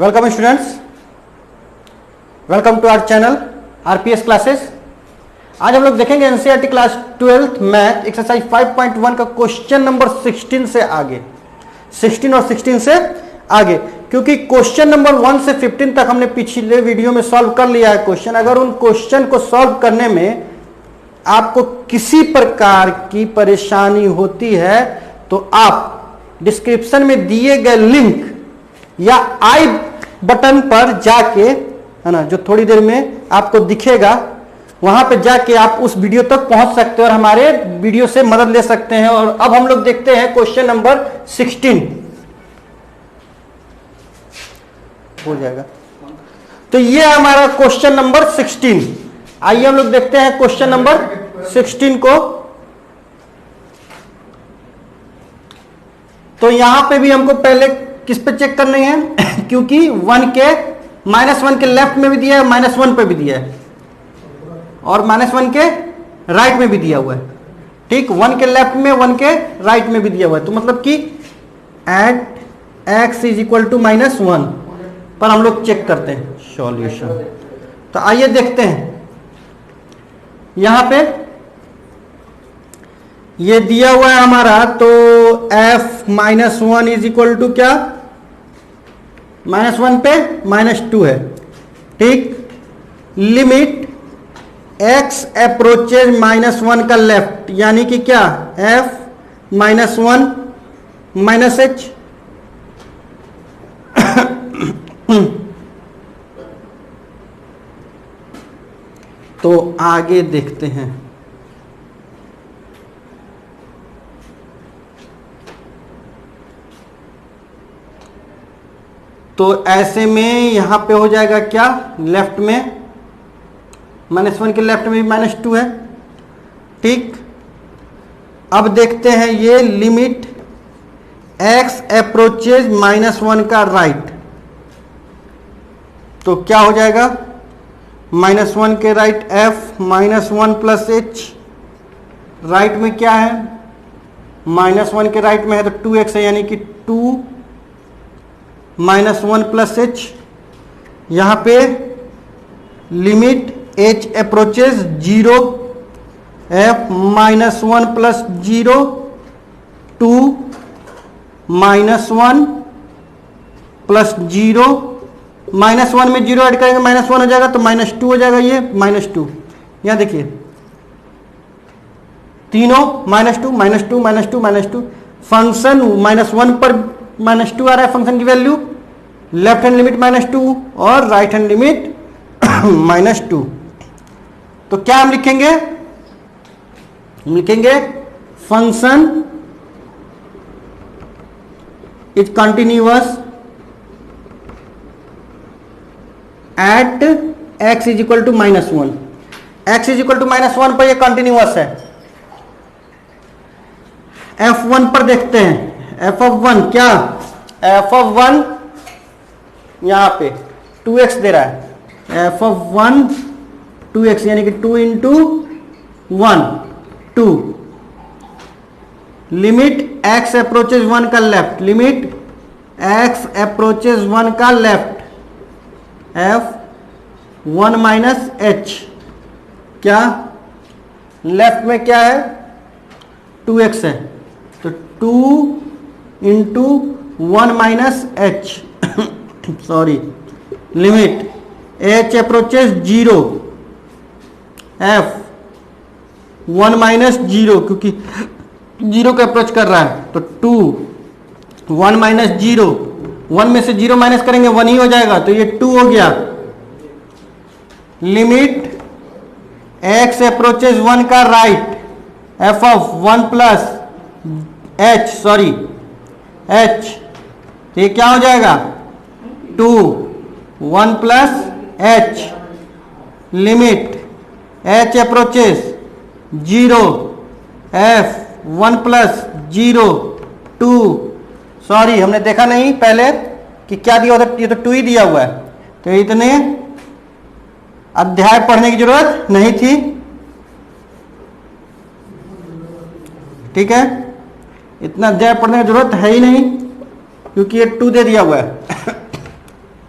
Welcome students, welcome to our channel RPS classes. आज हम लोग देखेंगे NCERT class 12th math exercise 5.1 का क्वेश्चन नंबर 16 से आगे, 16 और 16 से आगे, क्योंकि क्वेश्चन नंबर 1 से 15 तक हमने पिछले वीडियो में सॉल्व कर लिया है क्वेश्चन। अगर उन क्वेश्चन को सॉल्व करने में आपको किसी प्रकार की परेशानी होती है तो आप डिस्क्रिप्शन में दिए गए लिंक या आई बटन पर जाके, है ना, जो थोड़ी देर में आपको दिखेगा, वहां पे जाके आप उस वीडियो तक पहुंच सकते हैं और हमारे वीडियो से मदद ले सकते हैं। और अब हम लोग देखते हैं क्वेश्चन नंबर 16 हो जाएगा। तो ये हमारा क्वेश्चन नंबर 16। आइए हम लोग देखते हैं क्वेश्चन नंबर 16 को। तो यहां पे भी हमको पहले किस पे चेक करनी है क्योंकि -1 के लेफ्ट में भी दिया है, -1 पे भी दिया है और -1 के राइट में भी दिया हुआ है। ठीक, 1 के लेफ्ट में, 1 के राइट में भी दिया हुआ है। तो मतलब कि at x is equal to -1 पर हम लोग चेक करते हैं सॉल्यूशन। तो आइए देखते हैं, यहां पे ये दिया हुआ है हमारा। तो f -1 इज इक्वल टू क्या, -1 पे -2 है। ठीक, लिमिट x अप्रोचेज -1 का लेफ्ट, यानी कि क्या, f -1 -h। तो आगे देखते हैं। तो ऐसे में यहां पे हो जाएगा क्या, लेफ्ट में -1 के लेफ्ट में भी -2 है। ठीक, अब देखते हैं ये लिमिट x अप्रोचेज -1 का राइट। तो क्या हो जाएगा, -1 के right f -1 plus h, right में क्या है, -1 के राइट में है तो 2x है, यानी कि 2 -1 प्लस h। यहां पे limit h approaches 0, f -1 plus 0 2 -1 plus 0, -1 में 0 ऐड करेंगे -1 हो जाएगा तो -2 हो जाएगा। ये -2, यहां देखिए तीनों -2 -2 -2 -2। फंक्शन -1 पर -2 आ रहा है फंक्शन की वैल्यू, लेफ्ट हैंड लिमिट -2 और राइट हैंड लिमिट -2। तो क्या हम लिखेंगे, हम लिखेंगे function is continuous at x is equal to -1। x is equal to -1 पर ये कंटिन्यूअस है। f1 पर देखते हैं, f(1) क्या, f(1) यहां पे 2x दे रहा है, f(1) 2x, यानी कि 2 इंटू 1 2। लिमिट x अप्रोचेज 1 का लेफ्ट, लिमिट x अप्रोचेज 1 का लेफ्ट, f(1 माइनस h), क्या लेफ्ट में क्या है, 2x है, तो 2 into 1 minus h sorry, limit h approaches 0, f(1 minus 0), क्योंकि 0 को अप्रोच कर रहा है तो 2 1 माइनस 0, 1 में से 0 माइनस करेंगे 1 ही हो जाएगा, तो ये 2 हो गया। लिमिट x अप्रोचेज 1 का right, f(1 plus h), sorry h, तो ये क्या हो जाएगा, 2 1 plus h, limit h approaches 0, f(1 plus 0 2), sorry हमने देखा नहीं पहले कि क्या दिया होता, ये तो 2 ही दिया हुआ है, तो इतने अध्याय पढ़ने की जरूरत नहीं थी। ठीक है, इतना अध्याय पढ़ने की जरूरत है ही नहीं क्योंकि ये 2 दे दिया हुआ है।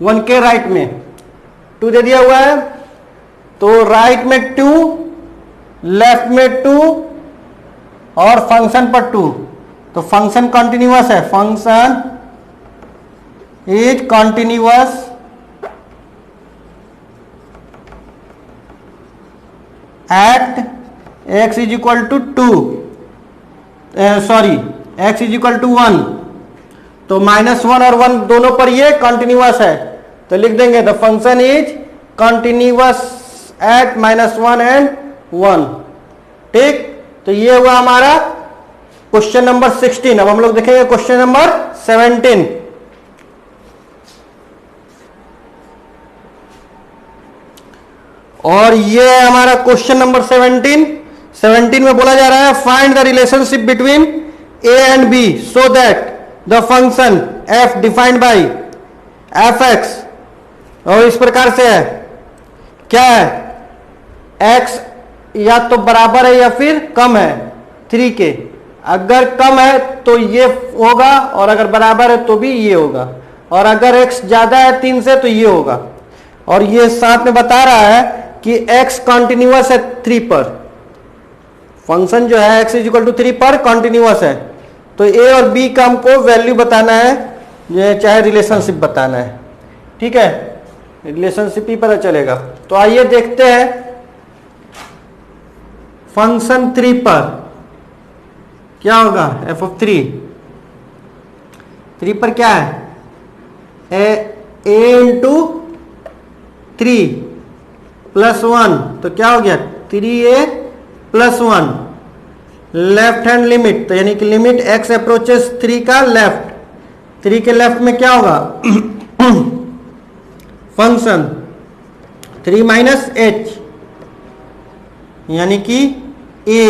1 के राइट में 2 दे दिया हुआ है, तो राइट में 2, लेफ्ट में 2 और फंक्शन पर 2, तो फंक्शन कॉन्टिन्यूअस है, function is continuous at x is equal to 2, sorry x is equal to 1, तो -1 और 1 दोनों पर ये कॉन्टिन्यूअस है, तो लिख देंगे the function is continuous at -1 and 1। ठीक, तो ये हुआ हमारा क्वेश्चन नंबर 16। अब हम लोग देखेंगे क्वेश्चन नंबर 17। और ये है हमारा क्वेश्चन नंबर 17 में बोला जा रहा है find the relationship between a and b so that the function f defined by f(x) और इस प्रकार से है, क्या है, x या तो बराबर है या फिर कम है 3 के, अगर कम है तो ये होगा और अगर बराबर है तो भी ये होगा, और अगर x ज्यादा है 3 से तो ये होगा। और ये साथ में बता रहा है कि x कॉन्टिन्यूअस है 3 पर, फंक्शन जो है x इज इक्वल टू 3 पर कॉन्टिन्यूअस है, तो a और b का हमको वैल्यू बताना है, ये चाहे रिलेशनशिप बताना है। ठीक है, रिलेशनशिप ही पता चलेगा। तो आइए देखते हैं फंक्शन 3 पर क्या होगा, f(3) 3 पर क्या है, a इंटू 3 प्लस 1, तो क्या हो गया 3a plus 1, left hand limit, तो यानी कि लिमिट x अप्रोचेस 3 का लेफ्ट, 3 के लेफ्ट में क्या होगा फंक्शन 3 माइनस h यानी कि a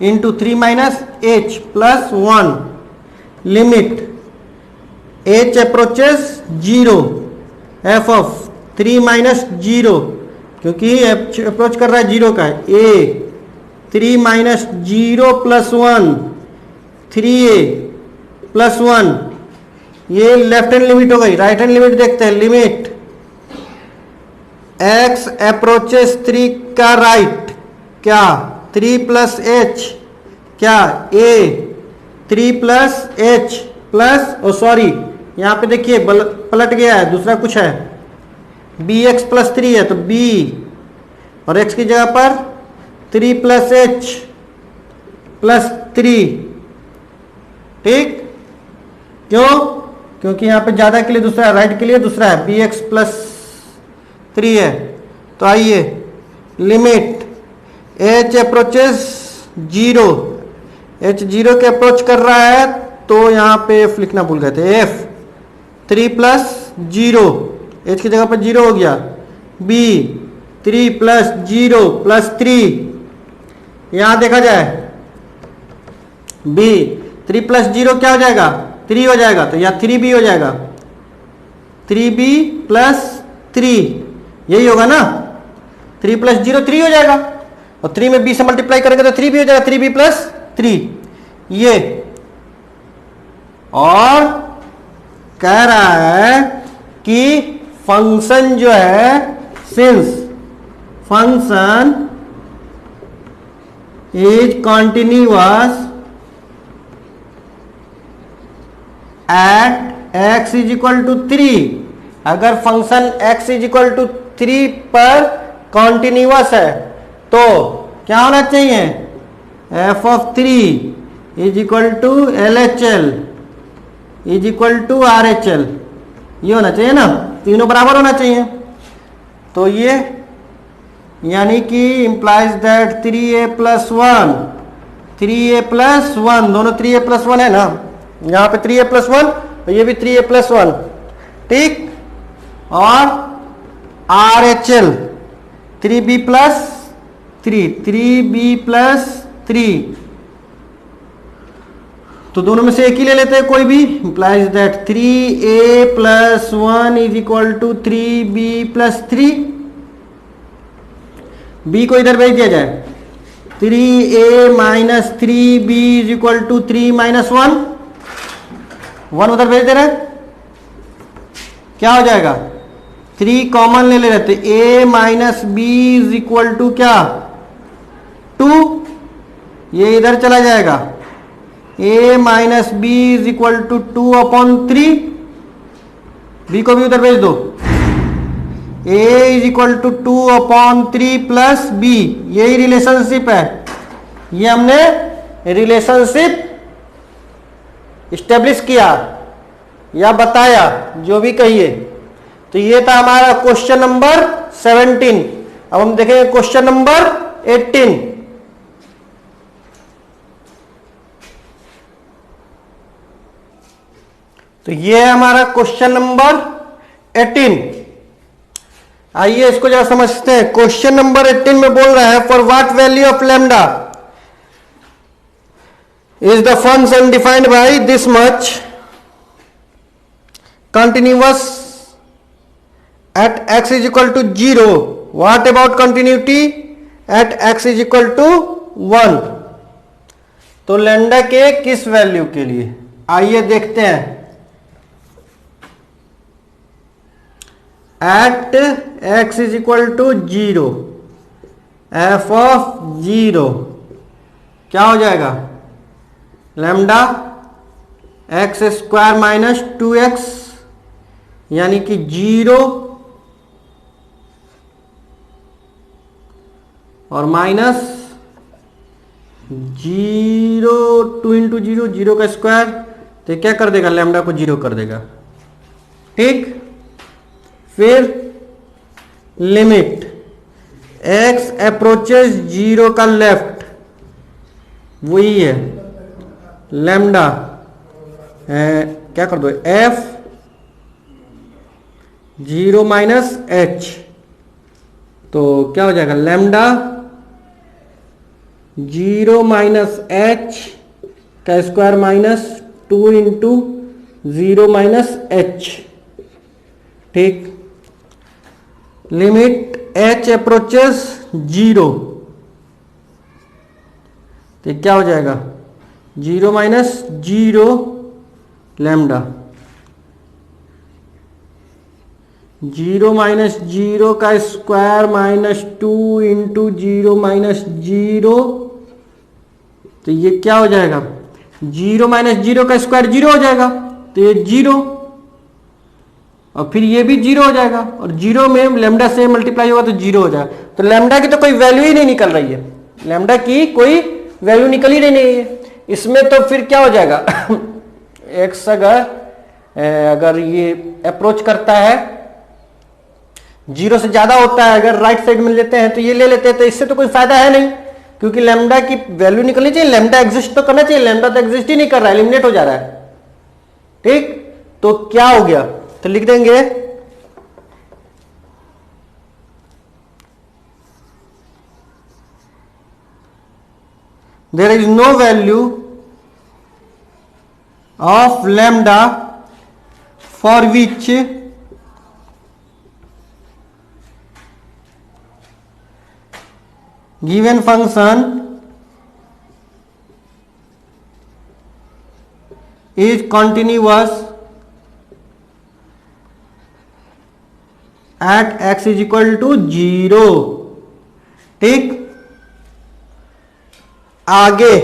into 3 minus h plus 1, limit h approaches 0 f of 3 minus 0, क्योंकि अप्रोच कर रहा है 0 का, a 3 minus 0 plus 1 3a plus 1, ये लेफ्ट हैंड लिमिट हो गई। राइट हैंड लिमिट देखते हैं, लिमिट x अप्रोचेस 3 का राइट, क्या 3 प्लस h, क्या a 3 plus h plus, oh sorry यहां पे देखिए पलट गया है, दूसरा कुछ है, bx प्लस 3 है तो b, और x की जगह पर 3 प्लस h प्लस 3। ठीक, क्यों, क्योंकि यहां पे ज्यादा के लिए दूसरा है, राइट के लिए दूसरा है, bx प्लस 3 है। तो आइए लिमिट h अप्रोचेस 0, h 0 के अप्रोच कर रहा है, तो यहां पे f लिखना भूल गए थे, f 3 प्लस 0, h की जगह पर 0 हो गया, b 3 प्लस 0 प्लस 3, यहां देखा जाए b 3 प्लस 0 क्या हो जाएगा 3 हो जाएगा, तो यहां 3b हो जाएगा, 3b प्लस 3, यही होगा ना, 3 प्लस 0 3 हो जाएगा, और 3 में b से मल्टीप्लाई करेंगे तो 3b हो जाएगा, 3b प्लस 3 ये। और कह रहा है कि फंक्शन जो है, since function is continuous at x is equal to 3, अगर function x is equal to 3 पर कॉन्टिन्यूअस है तो क्या होना चाहिए, f of 3 is equal to LHL is equal to RHL, ये होना चाहिए ना, तीनों बराबर होना चाहिए। तो ये यानी कि implies that 3a plus 1 3a plus 1, दोनों 3a प्लस 1 है ना, यहाँ पे 3a प्लस 1 और ये भी 3a प्लस 1। ठीक, और RHL 3b plus 3 3b plus 3, तो दोनों में से एक ही ले लेते हैं कोई भी, implies that 3a plus 1 is equal to 3b plus 3, b को इधर भेज दिया जाए, 3a minus 3b is equal to 3 minus 1 उधर भेज दे रहे हैं, क्या हो जाएगा, 3 कॉमन ले ले रहे थे, a minus b is equal to क्या 2, ये इधर चला जाएगा, a minus b is equal to 2/3, b को भी उधर भेज दो, a इज इक्वल टू 2/3 प्लस b, यही रिलेशनशिप है, ये हमने रिलेशनशिप इस्टेब्लिश किया या बताया, जो भी कहिए। तो ये था हमारा क्वेश्चन नंबर 17। अब हम देखेंगे क्वेश्चन नंबर 18। तो ये है हमारा क्वेश्चन नंबर 18। आइए इसको जरा समझते हैं। क्वेश्चन नंबर 18 में बोल रहा है, for what value of lambda is the function defined by this much continuous at x is equal to 0, what about continuity at x is equal to 1। तो लैम्डा के किस वैल्यू के लिए, आइए देखते हैं। at x is equal to 0, f of 0 क्या हो जाएगा, lambda x square minus 2x, यानी कि 0 और माइनस 0, 2 इंटू 0, 0 का स्क्वायर, तो क्या कर देगा, लैम्डा को 0 कर देगा। ठीक, फिर लिमिट x अप्रोचेस 0 का लेफ्ट, वही है लैम्डा, क्या कर दो, f 0 माइनस h, तो क्या हो जाएगा, लैम्डा 0 माइनस h का square minus 2 into 0 minus h। ठीक, लिमिट h अप्रोचेस 0, तो क्या हो जाएगा, 0 माइनस 0 लैम्डा, 0 माइनस 0 का स्क्वायर माइनस 2 इंटू 0 माइनस 0, तो ये क्या हो जाएगा, 0 माइनस 0 का स्क्वायर 0 हो जाएगा, तो ये 0, और फिर ये भी 0 हो जाएगा, और 0 में लैम्डा से मल्टीप्लाई होगा तो 0 हो जाएगा। तो लैम्डा की तो कोई वैल्यू ही नहीं निकल रही है, लैम्डा की कोई वैल्यू निकल ही नहीं है इसमें। तो फिर क्या हो जाएगा x अगर ये अप्रोच करता है 0 से ज्यादा होता है, अगर राइट साइड में लेते हैं तो ये ले लेते हैं, तो इससे तो कोई फायदा है नहीं, क्योंकि लैम्डा की वैल्यू निकलनी चाहिए, लैम्डा एग्जिस्ट तो करना चाहिए, लैम्डा तो एग्जिस्ट ही नहीं कर रहा है, एलिमिनेट हो जा रहा है। ठीक, तो क्या हो गया, तो लिख देंगे there is no value of lambda for which given function is continuous at x is equal to 0। ठीक, आगे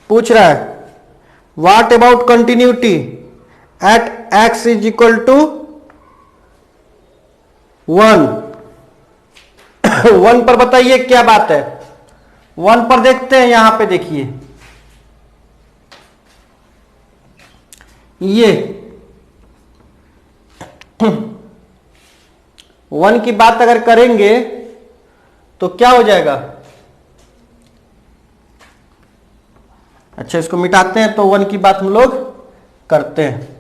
पूछ रहा है what about continuity at x is equal to 1। 1 पर बताइए क्या बात है, 1 पर देखते हैं, यहां पे देखिए ये 1 की बात अगर करेंगे तो क्या हो जाएगा, अच्छा इसको मिटाते हैं, तो 1 की बात हम लोग करते हैं।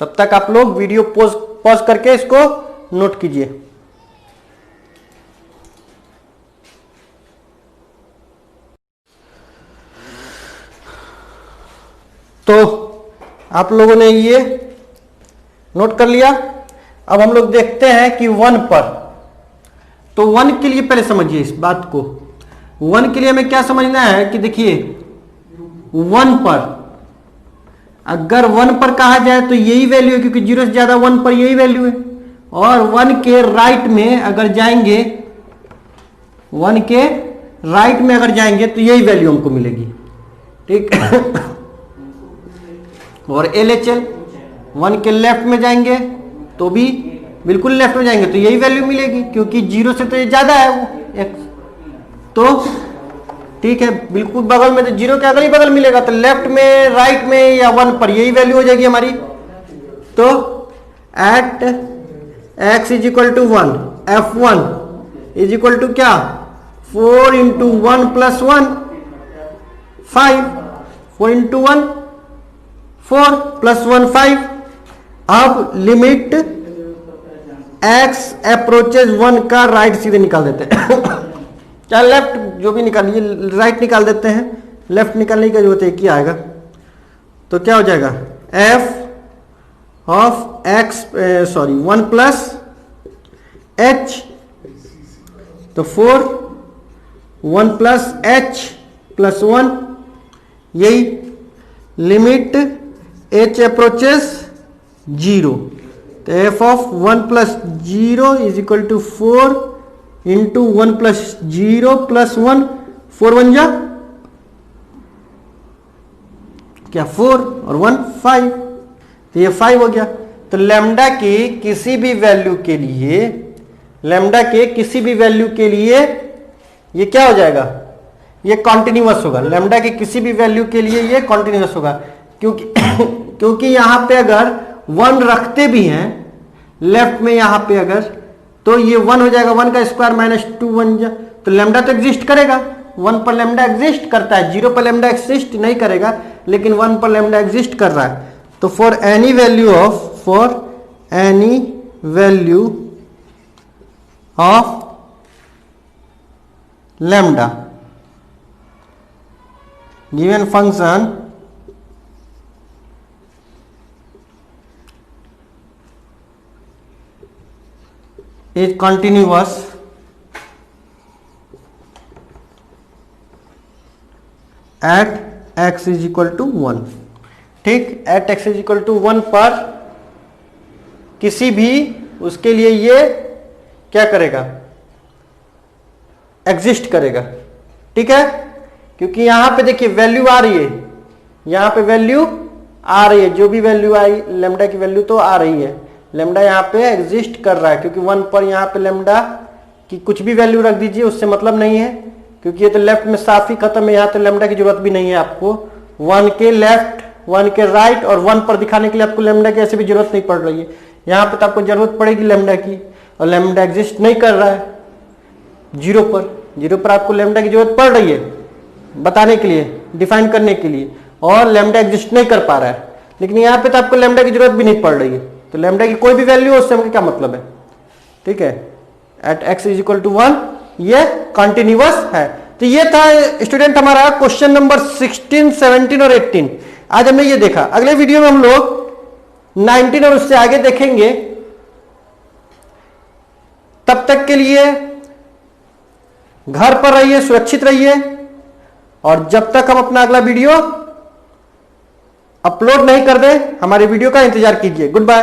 तब तक आप लोग वीडियो पॉज करके इसको नोट कीजिए। तो आप लोगों ने ये नोट कर लिया। अब हम लोग देखते हैं कि 1 पर, तो 1 के लिए पहले समझिए इस बात को। 1 के लिए हमें क्या समझना है कि देखिए 1 पर अगर 1 पर कहा जाए तो यही वैल्यू है, क्योंकि 0 से ज्यादा 1 पर यही वैल्यू है। और 1 के राइट में अगर जाएंगे, 1 के राइट में अगर जाएंगे तो यही वैल्यू हमको मिलेगी, ठीक। और LHL 1 के लेफ्ट में जाएंगे तो भी बिल्कुल लेफ्ट में जाएंगे तो यही वैल्यू मिलेगी, क्योंकि 0 से तो ये ज्यादा है वो x, तो ठीक है बिल्कुल बगल में, तो 0 के अगल ही बगल मिलेगा, तो लेफ्ट में, राइट में या 1 पर यही वैल्यू हो जाएगी हमारी। तो at x is equal to 1, F1 is equal to क्या, 4 इंटू 1 प्लस 1 5, 4 इंटू 1 4 प्लस 1 5। अब लिमिट x अप्रोचेज 1 का राइट सीधे निकाल देते हैं। चाहे लेफ्ट जो भी निकालिए, राइट निकाल देते हैं, लेफ्ट निकालने की जरूरत है, क्या आएगा, तो क्या हो जाएगा, f of x 1 plus h, तो 4 1 प्लस h प्लस 1, यही लिमिट h अप्रोचेस 0, तो f of 1 plus 0 is equal to 4 into 1 plus 0 plus 1, 4 1 जा क्या 4 और 1 5, तो ये 5 हो गया। तो लैम्डा के किसी भी वैल्यू के लिए, लैम्डा के किसी भी वैल्यू के लिए ये क्या हो जाएगा, ये कॉन्टिन्यूअस होगा। लैम्डा के किसी भी वैल्यू के लिए ये कॉन्टिन्यूअस होगा, क्योंकि यहां पे अगर 1 रखते भी हैं लेफ्ट में, यहां पे अगर, तो ये 1 हो जाएगा, 1 का स्क्वायर माइनस 2 1 जा, तो लैम्डा तो एग्जिस्ट करेगा, 1 पर लैम्डा एग्जिस्ट करता है, 0 पर लैम्डा एग्जिस्ट नहीं करेगा, लेकिन 1 पर लैम्डा एग्जिस्ट कर रहा है। तो for any value of lambda given function is continuous at x is equal to 1, ठीक, at x is equal to 1 पर किसी भी उसके लिए ये क्या करेगा, एग्जिस्ट करेगा, ठीक है। क्योंकि यहां पे देखिए वैल्यू आ रही है, यहां पे वैल्यू आ रही है, जो भी वैल्यू आई लैम्डा की वैल्यू तो आ रही है, लैम्डा यहाँ पे एग्जिस्ट कर रहा है, क्योंकि 1 पर यहाँ पे लैम्डा की कुछ भी वैल्यू रख दीजिए, उससे मतलब नहीं है, क्योंकि ये तो लेफ्ट में साफ ही खत्म है, यहाँ तो लैम्डा की जरूरत भी नहीं है आपको। 1 के लेफ्ट, 1 के राइट और 1 पर दिखाने के लिए आपको लैम्डा की ऐसे भी जरूरत नहीं पड़ रही है, यहाँ पे तो आपको जरूरत पड़ेगी लैम्डा की, और लैम्डा एग्जिस्ट नहीं कर रहा है 0 पर आपको लैम्डा की जरूरत पड़ रही है बताने के लिए, डिफाइन करने के लिए, और लैम्डा एग्जिस्ट नहीं कर पा रहा है, लेकिन यहाँ पे तो आपको लैम्डा की जरूरत भी नहीं पड़ रही है, तो लैम्डा की कोई भी वैल्यू हो उससे हमको क्या मतलब है, ठीक है। At x is equal to 1 ये कॉन्टिन्यूअस है। तो ये था स्टूडेंट हमारा क्वेश्चन नंबर 16, 17 और 18। आज हमने ये देखा, अगले वीडियो में हम लोग 19 और उससे आगे देखेंगे। तब तक के लिए घर पर रहिए, सुरक्षित रहिए, और जब तक हम अपना अगला वीडियो अपलोड नहीं कर दें, हमारे वीडियो का इंतजार कीजिए। Good bye.